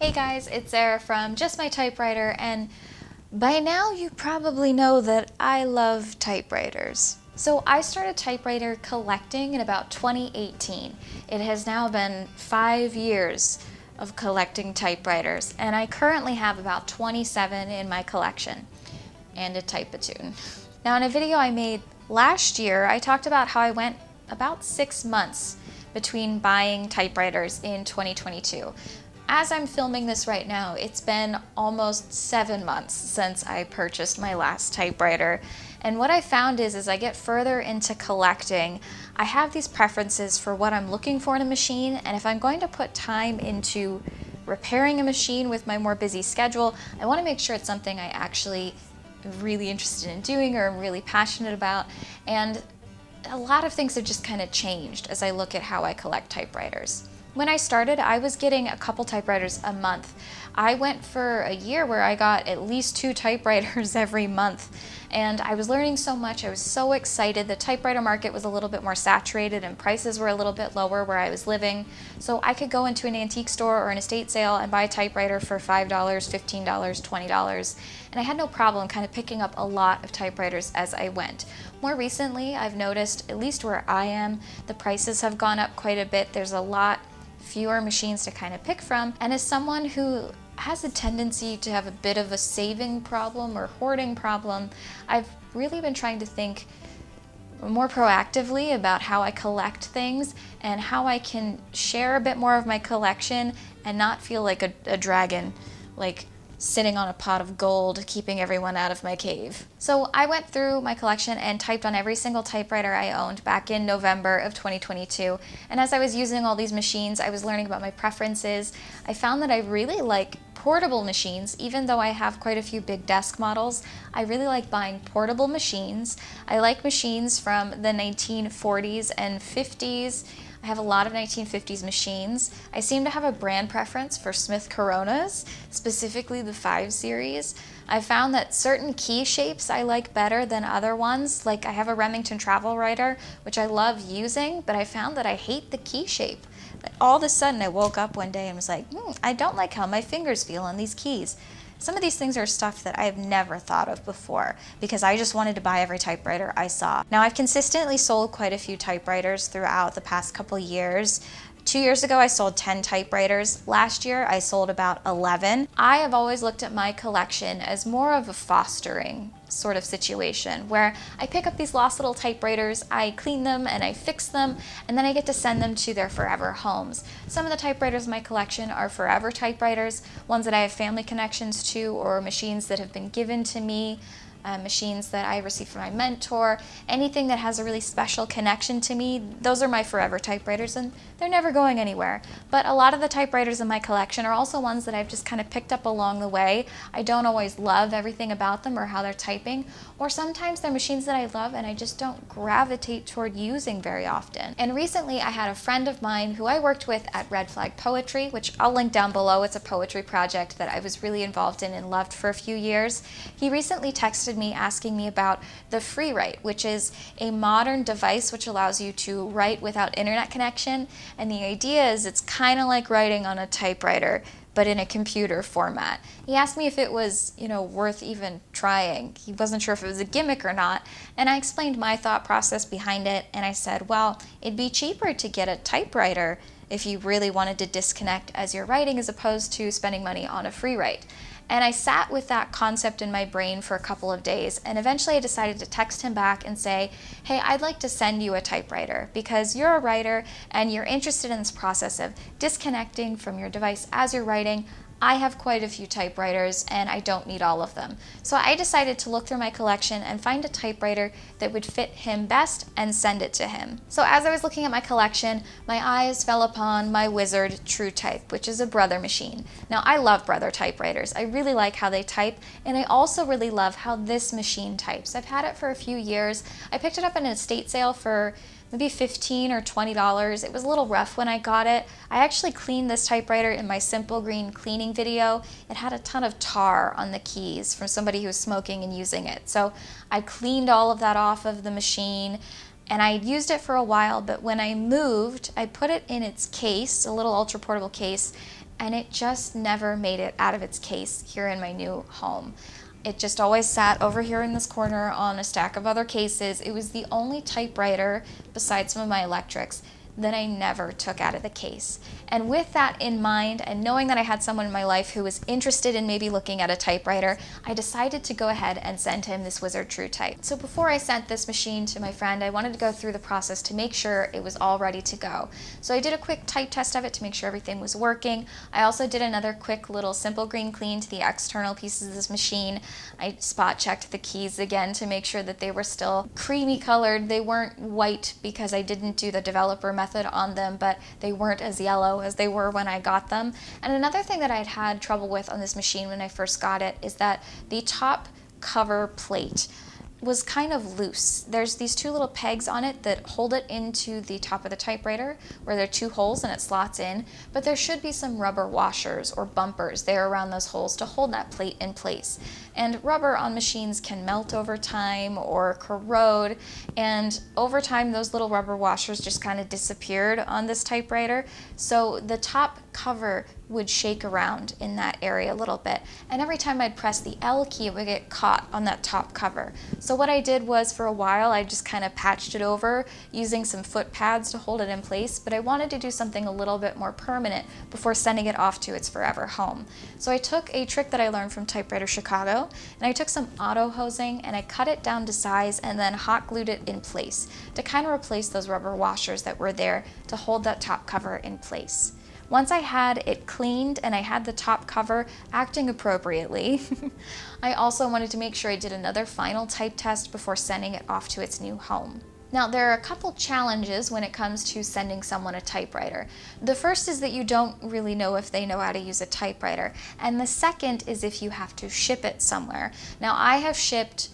Hey guys, it's Sarah from Just My Typewriter, and by now you probably know that I love typewriters. So I started typewriter collecting in about 2018. It has now been 5 years of collecting typewriters, and I currently have about 27 in my collection, and a Type-a-tune. Now in a video I made last year, I talked about how I went about 6 months between buying typewriters in 2022. As I'm filming this right now, it's been almost 7 months since I purchased my last typewriter. And what I found is as I get further into collecting, I have these preferences for what I'm looking for in a machine, and if I'm going to put time into repairing a machine with my more busy schedule, I want to make sure it's something I actually am really interested in doing or am really passionate about. And a lot of things have just kind of changed as I look at how I collect typewriters. When I started, I was getting a couple typewriters a month. I went for a year where I got at least 2 typewriters every month, and I was learning so much. I was so excited. The typewriter market was a little bit more saturated and prices were a little bit lower where I was living, so I could go into an antique store or an estate sale and buy a typewriter for $5, $15, $20, and I had no problem kind of picking up a lot of typewriters as I went. More recently, I've noticed, at least where I am, the prices have gone up quite a bit. There's a lot fewer machines to kind of pick from, and as someone who has a tendency to have a bit of a saving problem or hoarding problem, I've really been trying to think more proactively about how I collect things and how I can share a bit more of my collection and not feel like a dragon, like sitting on a pot of gold, keeping everyone out of my cave. So I went through my collection and typed on every single typewriter I owned back in November of 2022. And as I was using all these machines, I was learning about my preferences. I found that I really like portable machines, even though I have quite a few big desk models. I really like buying portable machines. I like machines from the 1940s and 50s. I have a lot of 1950s machines. I seem to have a brand preference for Smith Coronas, specifically the 5 series. I found that certain key shapes I like better than other ones. Like I have a Remington travel writer, which I love using, but I found that I hate the key shape. All of a sudden I woke up one day and was like, I don't like how my fingers feel on these keys. Some of these things are stuff that I've never thought of before because I just wanted to buy every typewriter I saw. Now I've consistently sold quite a few typewriters throughout the past couple years. 2 years ago I sold 10 typewriters. Last year I sold about 11. I have always looked at my collection as more of a fostering sort of situation where I pick up these lost little typewriters, I clean them and I fix them, and then I get to send them to their forever homes. Some of the typewriters in my collection are forever typewriters, ones that I have family connections to or machines that have been given to me. Machines that I received from my mentor, anything that has a really special connection to me, those are my forever typewriters and they're never going anywhere. But a lot of the typewriters in my collection are also ones that I've just kind of picked up along the way. I don't always love everything about them or how they're typing, or sometimes they're machines that I love and I just don't gravitate toward using very often. And recently I had a friend of mine who I worked with at Red Flag Poetry, which I'll link down below. It's a poetry project that I was really involved in and loved for a few years. He recently texted me asking me about the FreeWrite, which is a modern device which allows you to write without internet connection. And the idea is it's kind of like writing on a typewriter, but in a computer format. He asked me if it was, worth even trying. He wasn't sure if it was a gimmick or not. And I explained my thought process behind it. And I said, well, it'd be cheaper to get a typewriter if you really wanted to disconnect as you're writing as opposed to spending money on a FreeWrite. And I sat with that concept in my brain for a couple of days, and eventually I decided to text him back and say, hey, I'd like to send you a typewriter because you're a writer and you're interested in this process of disconnecting from your device as you're writing. I have quite a few typewriters and I don't need all of them. So I decided to look through my collection and find a typewriter that would fit him best and send it to him. So as I was looking at my collection, my eyes fell upon my Wizard TrueType, which is a Brother machine. Now I love Brother typewriters. I really like how they type, and I also really love how this machine types. I've had it for a few years. I picked it up in an estate sale for maybe $15 or $20. It was a little rough when I got it. I actually cleaned this typewriter in my Simple Green cleaning video. It had a ton of tar on the keys from somebody who was smoking and using it. So I cleaned all of that off of the machine. and I used it for a while, but when I moved, I put it in its case, a little ultra portable case, and it just never made it out of its case here in my new home. It just always sat over here in this corner on a stack of other cases. It was the only typewriter, besides some of my electrics, that I never took out of the case. And with that in mind, and knowing that I had someone in my life who was interested in maybe looking at a typewriter, I decided to go ahead and send him this Wizard TrueType. So before I sent this machine to my friend, I wanted to go through the process to make sure it was all ready to go. So I did a quick type test of it to make sure everything was working. I also did another quick little simple green clean to the external pieces of this machine. I spot checked the keys again to make sure that they were still creamy colored. They weren't white because I didn't do the developer method on them, but they weren't as yellow as they were when I got them. And another thing that I'd had trouble with on this machine when I first got it is that the top cover plate was kind of loose. There's these two little pegs on it that hold it into the top of the typewriter where there are two holes and it slots in, but there should be some rubber washers or bumpers there around those holes to hold that plate in place. And rubber on machines can melt over time or corrode, and over time those little rubber washers just kind of disappeared on this typewriter, so the top cover would shake around in that area a little bit, and every time I'd press the L key it would get caught on that top cover. So what I did was, for a while I just kind of patched it over using some foot pads to hold it in place, but I wanted to do something a little bit more permanent before sending it off to its forever home. So I took a trick that I learned from Typewriter Chicago, and I took some auto hosing and I cut it down to size and then hot glued it in place to kind of replace those rubber washers that were there to hold that top cover in place. Once I had it cleaned and I had the top cover acting appropriately, I also wanted to make sure I did another final type test before sending it off to its new home. Now, there are a couple challenges when it comes to sending someone a typewriter. The first is that you don't really know if they know how to use a typewriter, and the second is if you have to ship it somewhere. Now, I have shipped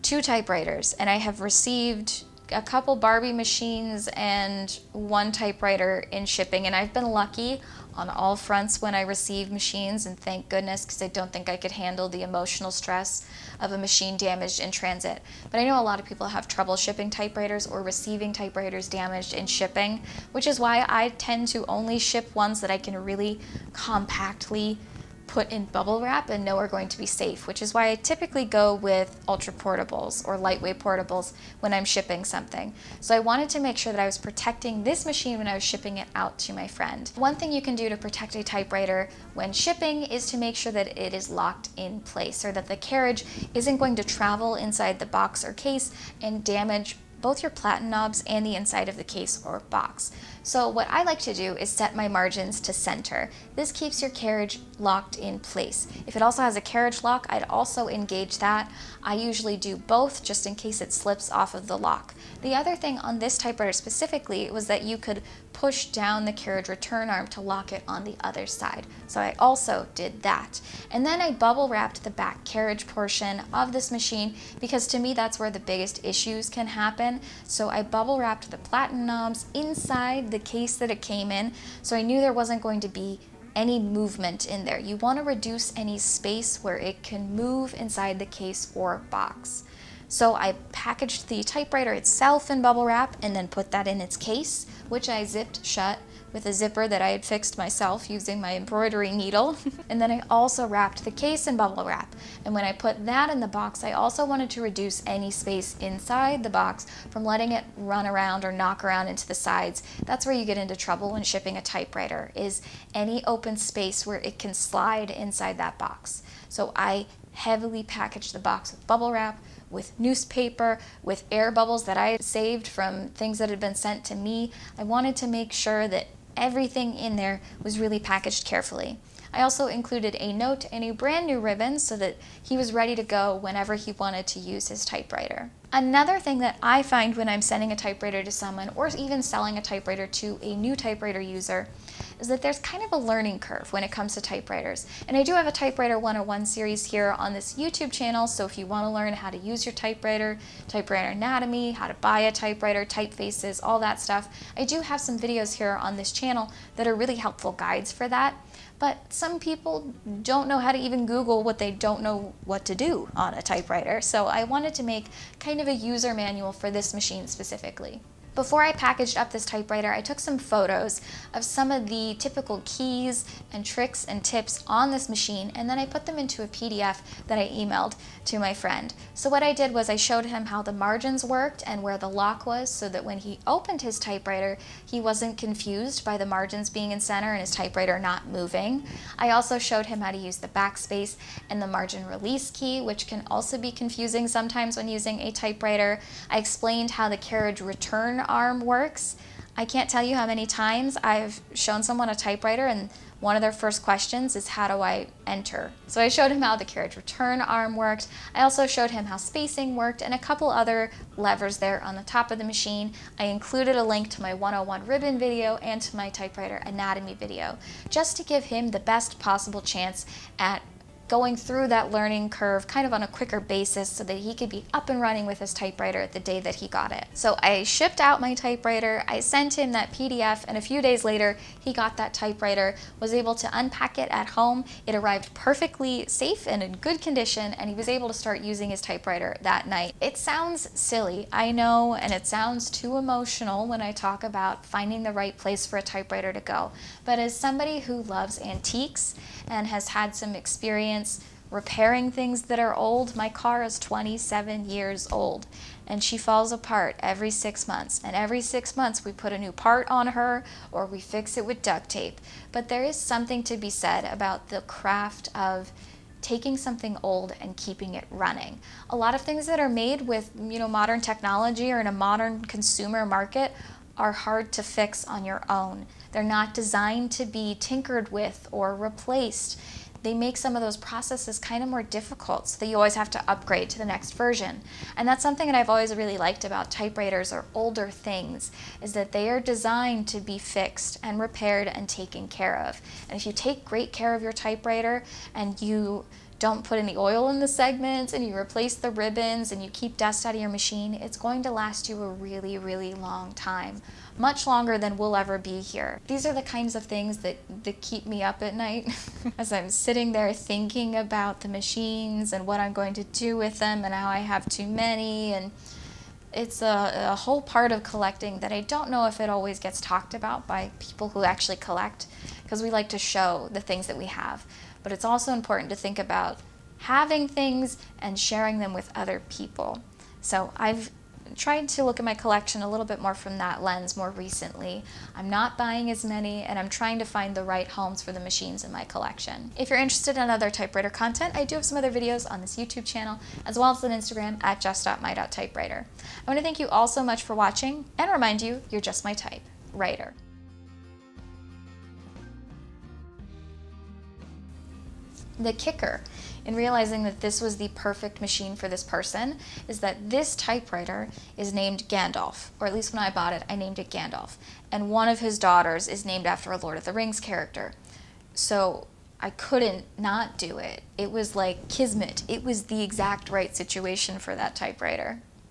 2 typewriters and I have received a couple Barbie machines and 1 typewriter in shipping, and I've been lucky on all fronts when I receive machines, and thank goodness, because I don't think I could handle the emotional stress of a machine damaged in transit. But I know a lot of people have trouble shipping typewriters or receiving typewriters damaged in shipping, which is why I tend to only ship ones that I can really compactly put in bubble wrap and know are going to be safe, which is why I typically go with ultra portables or lightweight portables when I'm shipping something. So I wanted to make sure that I was protecting this machine when I was shipping it out to my friend. One thing you can do to protect a typewriter when shipping is to make sure that it is locked in place, or that the carriage isn't going to travel inside the box or case and damage both your platen knobs and the inside of the case or box. So what I like to do is set my margins to center. This keeps your carriage locked in place. If it also has a carriage lock, I'd also engage that. I usually do both just in case it slips off of the lock. The other thing on this typewriter specifically was that you could push down the carriage return arm to lock it on the other side. So I also did that. And then I bubble wrapped the back carriage portion of this machine, because to me that's where the biggest issues can happen. So I bubble wrapped the platen knobs inside the case that it came in, so I knew there wasn't going to be any movement in there. You want to reduce any space where it can move inside the case or box. So I packaged the typewriter itself in bubble wrap and then put that in its case, which I zipped shut with a zipper that I had fixed myself using my embroidery needle. And then I also wrapped the case in bubble wrap. And when I put that in the box, I also wanted to reduce any space inside the box from letting it run around or knock around into the sides. That's where you get into trouble when shipping a typewriter, is any open space where it can slide inside that box. So I heavily packaged the box with bubble wrap, with newspaper, with air bubbles that I had saved from things that had been sent to me. I wanted to make sure that everything in there was really packaged carefully. I also included a note and a brand new ribbon so that he was ready to go whenever he wanted to use his typewriter. Another thing that I find when I'm sending a typewriter to someone, or even selling a typewriter to a new typewriter user, is that there's kind of a learning curve when it comes to typewriters. And I do have a Typewriter 101 series here on this YouTube channel, so if you want to learn how to use your typewriter, typewriter anatomy, how to buy a typewriter, typefaces, all that stuff, I do have some videos here on this channel that are really helpful guides for that. But some people don't know how to even Google what they don't know what to do on a typewriter, so I wanted to make kind of a user manual for this machine specifically. Before I packaged up this typewriter, I took some photos of some of the typical keys and tricks and tips on this machine, and then I put them into a PDF that I emailed to my friend. So what I did was I showed him how the margins worked and where the lock was, so that when he opened his typewriter, he wasn't confused by the margins being in center and his typewriter not moving. I also showed him how to use the backspace and the margin release key, which can also be confusing sometimes when using a typewriter. I explained how the carriage return arm works. I can't tell you how many times I've shown someone a typewriter and one of their first questions is, how do I enter? So I showed him how the carriage return arm worked. I also showed him how spacing worked and a couple other levers there on the top of the machine. I included a link to my 101 ribbon video and to my typewriter anatomy video, just to give him the best possible chance at going through that learning curve kind of on a quicker basis, so that he could be up and running with his typewriter the day that he got it. So I shipped out my typewriter, I sent him that PDF, and a few days later he got that typewriter, was able to unpack it at home. It arrived perfectly safe and in good condition, and he was able to start using his typewriter that night. It sounds silly, I know, and it sounds too emotional when I talk about finding the right place for a typewriter to go, but as somebody who loves antiques and has had some experience repairing things that are old, my car is 27 years old and she falls apart every 6 months, and every 6 months we put a new part on her or we fix it with duct tape. But there is something to be said about the craft of taking something old and keeping it running. A lot of things that are made with, modern technology or in a modern consumer market are hard to fix on your own. They're not designed to be tinkered with or replaced. They make some of those processes kind of more difficult, so that you always have to upgrade to the next version. And that's something that I've always really liked about typewriters or older things, is that they are designed to be fixed and repaired and taken care of. And if you take great care of your typewriter and you don't put any oil in the segments and you replace the ribbons and you keep dust out of your machine, it's going to last you a really, really long time. Much longer than we'll ever be here. These are the kinds of things that keep me up at night as I'm sitting there thinking about the machines and what I'm going to do with them and how I have too many. And it's a whole part of collecting that I don't know if it always gets talked about by people who actually collect, because we like to show the things that we have. But it's also important to think about having things and sharing them with other people. So I've tried to look at my collection a little bit more from that lens more recently. I'm not buying as many, and I'm trying to find the right homes for the machines in my collection. If you're interested in other typewriter content, I do have some other videos on this YouTube channel, as well as on Instagram at just.my.typewriter. I want to thank you all so much for watching, and remind you, you're just my typewriter. The kicker in realizing that this was the perfect machine for this person is that this typewriter is named Gandalf, or at least when I bought it, I named it Gandalf. And one of his daughters is named after a Lord of the Rings character. So I couldn't not do it. It was like kismet. It was the exact right situation for that typewriter.